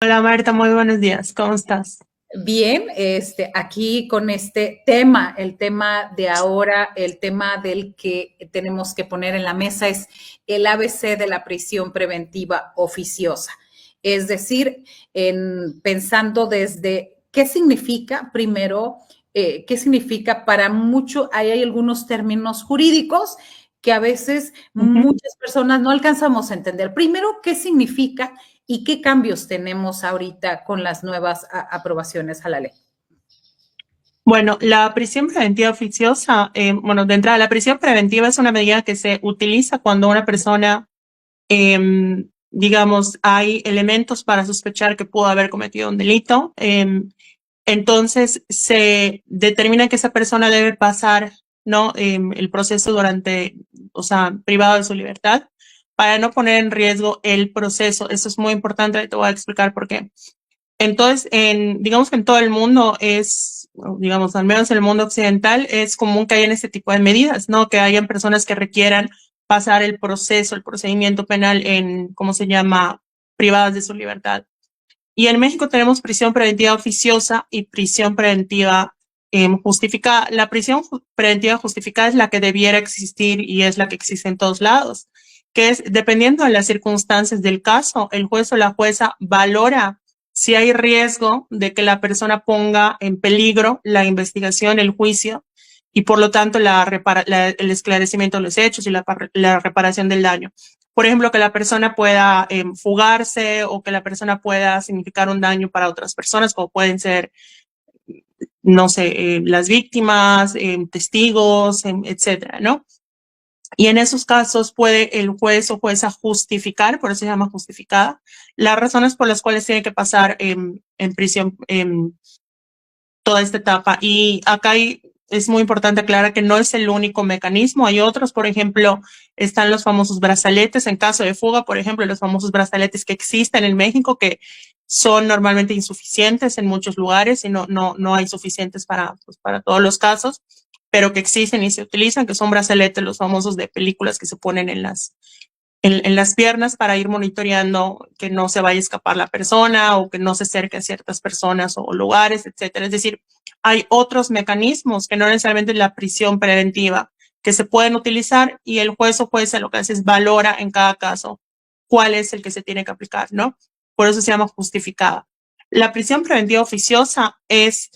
Hola Marta, muy buenos días, ¿cómo estás? Bien, aquí con este tema, el tema de ahora, el tema del que tenemos que poner en la mesa es el ABC de la prisión preventiva oficiosa. Es decir, pensando desde qué significa, primero, qué significa para mucho, hay algunos términos jurídicos que a veces Ujú. muchas personas no alcanzamos a entender. Primero, ¿qué significa? ¿Y qué cambios tenemos ahorita con las nuevas aprobaciones a la ley? Bueno, la prisión preventiva oficiosa, bueno, de entrada, la prisión preventiva es una medida que se utiliza cuando una persona, digamos, hay elementos para sospechar que pudo haber cometido un delito. Entonces, se determina que esa persona debe pasar, ¿no? El proceso durante, o sea, privado de su libertad, para no poner en riesgo el proceso. Eso es muy importante y te voy a explicar por qué. Entonces, digamos que en todo el mundo es, digamos, al menos en el mundo occidental, es común que hayan este tipo de medidas, ¿no? Que hayan personas que requieran pasar el proceso, el procedimiento penal en, ¿cómo se llama?, privadas de su libertad. Y en México tenemos prisión preventiva oficiosa y prisión preventiva justificada. La prisión preventiva justificada es la que debiera existir y es la que existe en todos lados, que es, dependiendo de las circunstancias del caso, el juez o la jueza valora si hay riesgo de que la persona ponga en peligro la investigación, el juicio y por lo tanto el esclarecimiento de los hechos y la reparación del daño. Por ejemplo, que la persona pueda fugarse o que la persona pueda significar un daño para otras personas, como pueden ser, no sé, las víctimas, testigos, etcétera, ¿no? Y en esos casos puede el juez o jueza justificar, por eso se llama justificada, las razones por las cuales tiene que pasar en prisión toda esta etapa. Y acá es muy importante aclarar que no es el único mecanismo. Hay otros, por ejemplo, están los famosos brazaletes. En caso de fuga, por ejemplo, los famosos brazaletes que existen en México, que son normalmente insuficientes en muchos lugares y no hay suficientes para, pues, para todos los casos, pero que existen y se utilizan, que son brazaletes, los famosos de películas que se ponen en las piernas para ir monitoreando que no se vaya a escapar la persona o que no se acerque a ciertas personas o lugares, etcétera. Es decir, hay otros mecanismos que no necesariamente la prisión preventiva que se pueden utilizar y el juez o jueza lo que hace es valora en cada caso cuál es el que se tiene que aplicar, ¿no? Por eso se llama justificada. La prisión preventiva oficiosa es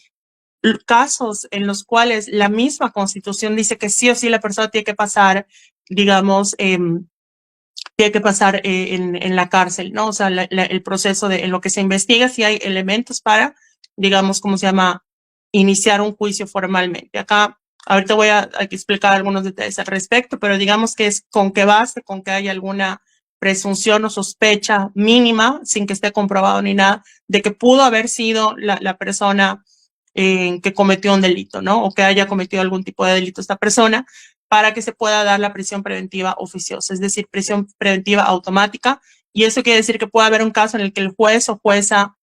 casos en los cuales la misma Constitución dice que sí o sí la persona tiene que pasar, digamos, tiene que pasar en la cárcel, ¿no? O sea, el proceso de en lo que se investiga, si hay elementos para, digamos, ¿cómo se llama?, iniciar un juicio formalmente. Acá, ahorita voy a explicar algunos detalles al respecto, pero digamos que es con que base, con que haya alguna presunción o sospecha mínima, sin que esté comprobado ni nada, de que pudo haber sido la persona que cometió un delito, ¿no? O que haya cometido algún tipo de delito esta persona, para que se pueda dar la prisión preventiva oficiosa, es decir, prisión preventiva automática. Y eso quiere decir que puede haber un caso en el que el juez o jueza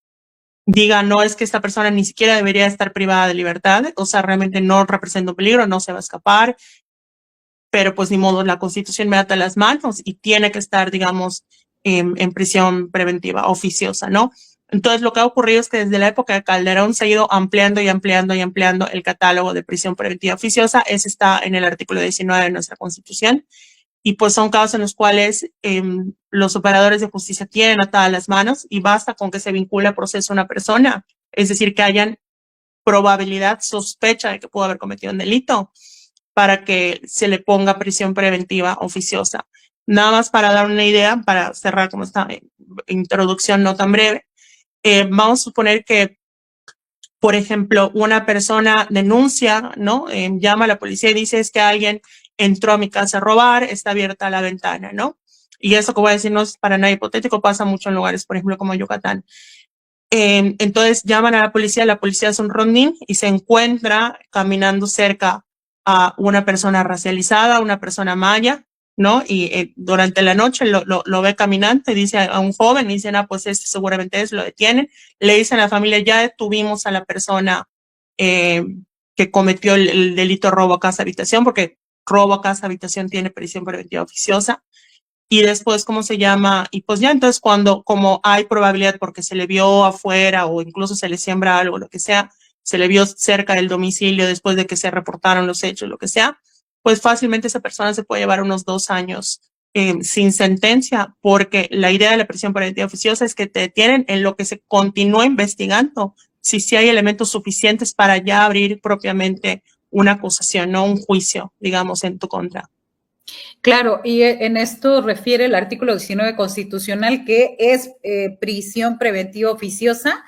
diga, no, es que esta persona ni siquiera debería estar privada de libertad, o sea, realmente no representa un peligro, no se va a escapar, pero pues ni modo, la Constitución me ata las manos y tiene que estar, digamos, en prisión preventiva oficiosa, ¿no? Entonces, lo que ha ocurrido es que desde la época de Calderón se ha ido ampliando y ampliando y ampliando el catálogo de prisión preventiva oficiosa. Ese está en el artículo 19 de nuestra Constitución. Y pues son casos en los cuales los operadores de justicia tienen atadas las manos y basta con que se vincule a proceso a una persona, es decir, que hayan probabilidad, sospecha de que pudo haber cometido un delito para que se le ponga prisión preventiva oficiosa. Nada más para dar una idea, para cerrar como esta introducción no tan breve, vamos a suponer que, por ejemplo, una persona denuncia, ¿no? Llama a la policía y dice es que alguien entró a mi casa a robar, está abierta la ventana, ¿no? Y eso que voy a decir no es para nada hipotético, pasa mucho en lugares, por ejemplo, como Yucatán. Entonces llaman a la policía hace un rondín y se encuentra caminando cerca a una persona racializada, una persona maya, ¿no? Y durante la noche lo ve caminante, dice a un joven, y dicen, ah, pues este seguramente es, lo detienen. Le dicen a la familia, ya detuvimos a la persona eh, que cometió el delito robo a casa habitación, porque robo a casa habitación tiene prisión preventiva oficiosa. y después, ¿cómo se llama? Y pues ya entonces cuando, como hay probabilidad porque se le vio afuera o incluso se le siembra algo, lo que sea, se le vio cerca del domicilio después de que se reportaron los hechos, lo que sea, pues fácilmente esa persona se puede llevar unos 2 años sin sentencia, porque la idea de la prisión preventiva oficiosa es que te detienen en lo que se continúa investigando, si sí hay elementos suficientes para ya abrir propiamente una acusación, no un juicio, digamos, en tu contra. Claro, y en esto refiere el artículo 19 constitucional, que es prisión preventiva oficiosa,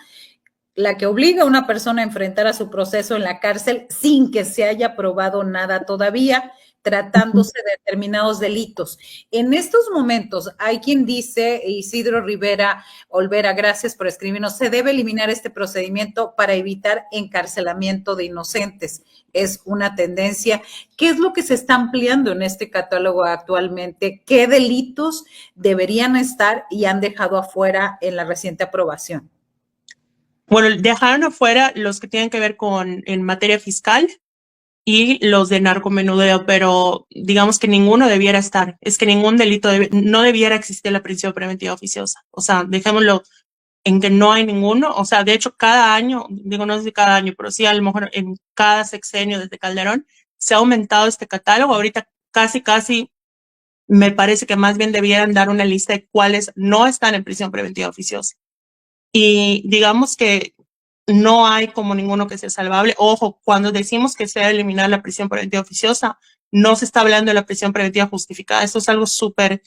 la que obliga a una persona a enfrentar a su proceso en la cárcel sin que se haya probado nada todavía, tratándose de determinados delitos. En estos momentos hay quien dice, Isidro Rivera Olvera, gracias por escribirnos, se debe eliminar este procedimiento para evitar encarcelamiento de inocentes. Es una tendencia. ¿Qué es lo que se está ampliando en este catálogo actualmente? ¿Qué delitos deberían estar y han dejado afuera en la reciente aprobación? Bueno, dejaron afuera los que tienen que ver con en materia fiscal y los de narcomenudeo, pero digamos que ninguno debiera estar. Es que ningún delito no debiera existir la prisión preventiva oficiosa. O sea, dejémoslo en que no hay ninguno. O sea, de hecho, cada año, digo no sé si cada año, pero sí a lo mejor en cada sexenio desde Calderón se ha aumentado este catálogo. Ahorita casi me parece que más bien debieran dar una lista de cuáles no están en prisión preventiva oficiosa. Y digamos que no hay como ninguno que sea salvable. Ojo, cuando decimos que se debe eliminar la prisión preventiva oficiosa, no se está hablando de la prisión preventiva justificada. Esto es algo súper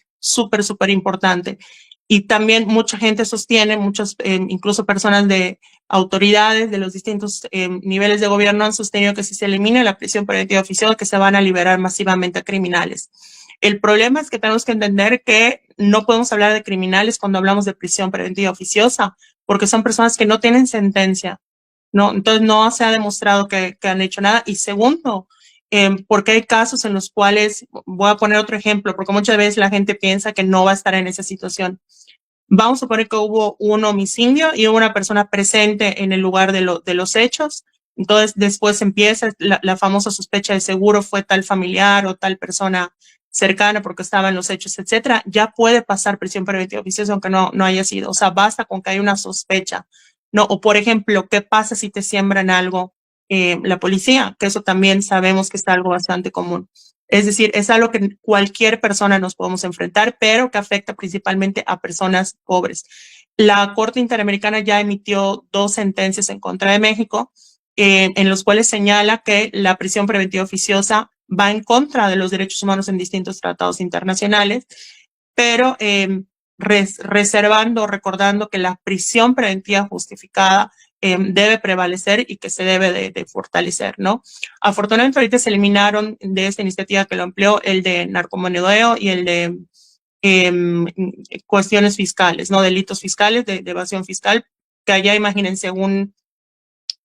importante. Y también mucha gente sostiene, muchas, incluso personas de autoridades de los distintos niveles de gobierno han sostenido que si se elimina la prisión preventiva oficiosa, que se van a liberar masivamente a criminales. El problema es que tenemos que entender que no podemos hablar de criminales cuando hablamos de prisión preventiva oficiosa, porque son personas que no tienen sentencia, ¿no? Entonces no se ha demostrado que han hecho nada. Y segundo, porque hay casos en los cuales, voy a poner otro ejemplo, porque muchas veces la gente piensa que no va a estar en esa situación. Vamos a suponer que hubo un homicidio y hubo una persona presente en el lugar de los hechos. Entonces después empieza la famosa sospecha de seguro fue tal familiar o tal persona cercana porque estaba en los hechos, etcétera. Ya puede pasar prisión preventiva oficiosa aunque no haya sido. O sea, basta con que haya una sospecha, ¿no? O por ejemplo, ¿qué pasa si te siembran algo la policía? Que eso también sabemos que es algo bastante común. Es decir, es algo que cualquier persona nos podemos enfrentar, pero que afecta principalmente a personas pobres. La Corte Interamericana ya emitió 2 sentencias en contra de México, en los cuales señala que la prisión preventiva oficiosa va en contra de los derechos humanos en distintos tratados internacionales, pero reservando, recordando que la prisión preventiva justificada debe prevalecer y que se debe de fortalecer, ¿no? Afortunadamente ahorita se eliminaron de esta iniciativa que lo empleó el de narcomenudeo y el de cuestiones fiscales, ¿no? Delitos fiscales, de evasión fiscal, que allá imagínense un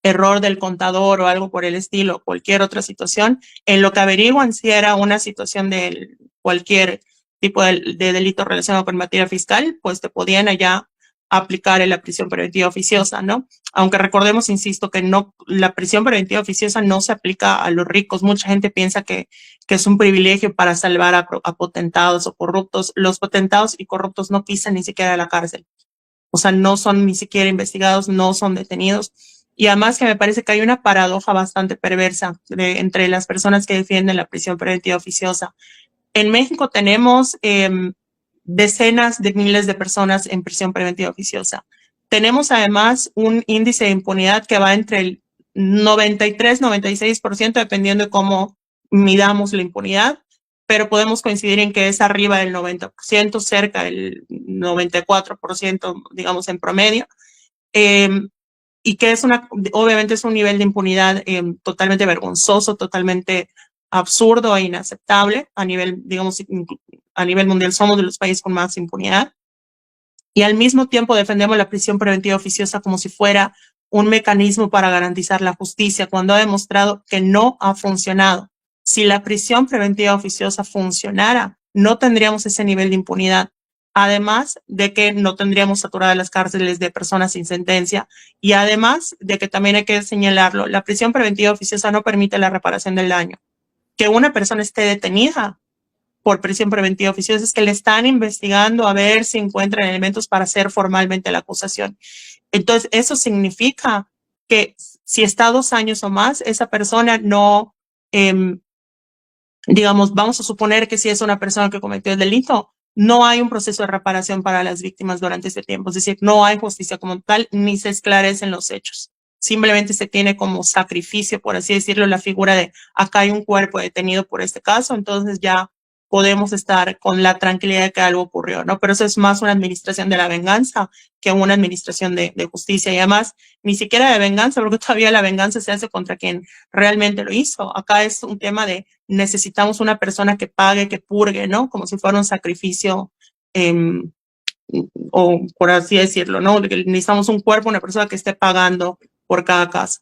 error del contador o algo por el estilo, cualquier otra situación, en lo que averiguan si era una situación de cualquier tipo de delito relacionado con materia fiscal, pues te podían allá aplicar en la prisión preventiva oficiosa, ¿no? Aunque recordemos, insisto, que no, la prisión preventiva oficiosa no se aplica a los ricos. Mucha gente piensa que es un privilegio para salvar a potentados o corruptos. Los potentados y corruptos no pisan ni siquiera a la cárcel. O sea, no son ni siquiera investigados, no son detenidos. Y además que me parece que hay una paradoja bastante perversa entre las personas que defienden la prisión preventiva oficiosa. En México tenemos decenas de miles de personas en prisión preventiva oficiosa. Tenemos además un índice de impunidad que va entre el 93-96%, dependiendo de cómo midamos la impunidad, pero podemos coincidir en que es arriba del 90%, cerca del 94%, digamos, en promedio. Y que es obviamente es un nivel de impunidad totalmente vergonzoso, totalmente absurdo e inaceptable a nivel, digamos, a nivel mundial. Somos de los países con más impunidad. Y al mismo tiempo defendemos la prisión preventiva oficiosa como si fuera un mecanismo para garantizar la justicia, cuando ha demostrado que no ha funcionado. Si la prisión preventiva oficiosa funcionara, no tendríamos ese nivel de impunidad. Además de que no tendríamos saturadas las cárceles de personas sin sentencia y además de que también hay que señalarlo, la prisión preventiva oficiosa no permite la reparación del daño. Que una persona esté detenida por prisión preventiva oficiosa es que le están investigando a ver si encuentran elementos para hacer formalmente la acusación. Entonces, eso significa que si está 2 años o más, esa persona no, digamos, vamos a suponer que si es una persona que cometió el delito, no hay un proceso de reparación para las víctimas durante ese tiempo. Es decir, no hay justicia como tal, ni se esclarecen los hechos. Simplemente se tiene como sacrificio, por así decirlo, la figura de acá hay un cuerpo detenido por este caso, entonces ya podemos estar con la tranquilidad de que algo ocurrió, ¿no? Pero eso es más una administración de la venganza que una administración de justicia. Y además, ni siquiera de venganza, porque todavía la venganza se hace contra quien realmente lo hizo. Acá es un tema de necesitamos una persona que pague, que purgue, ¿no? Como si fuera un sacrificio, o por así decirlo, ¿no? Necesitamos un cuerpo, una persona que esté pagando por cada caso.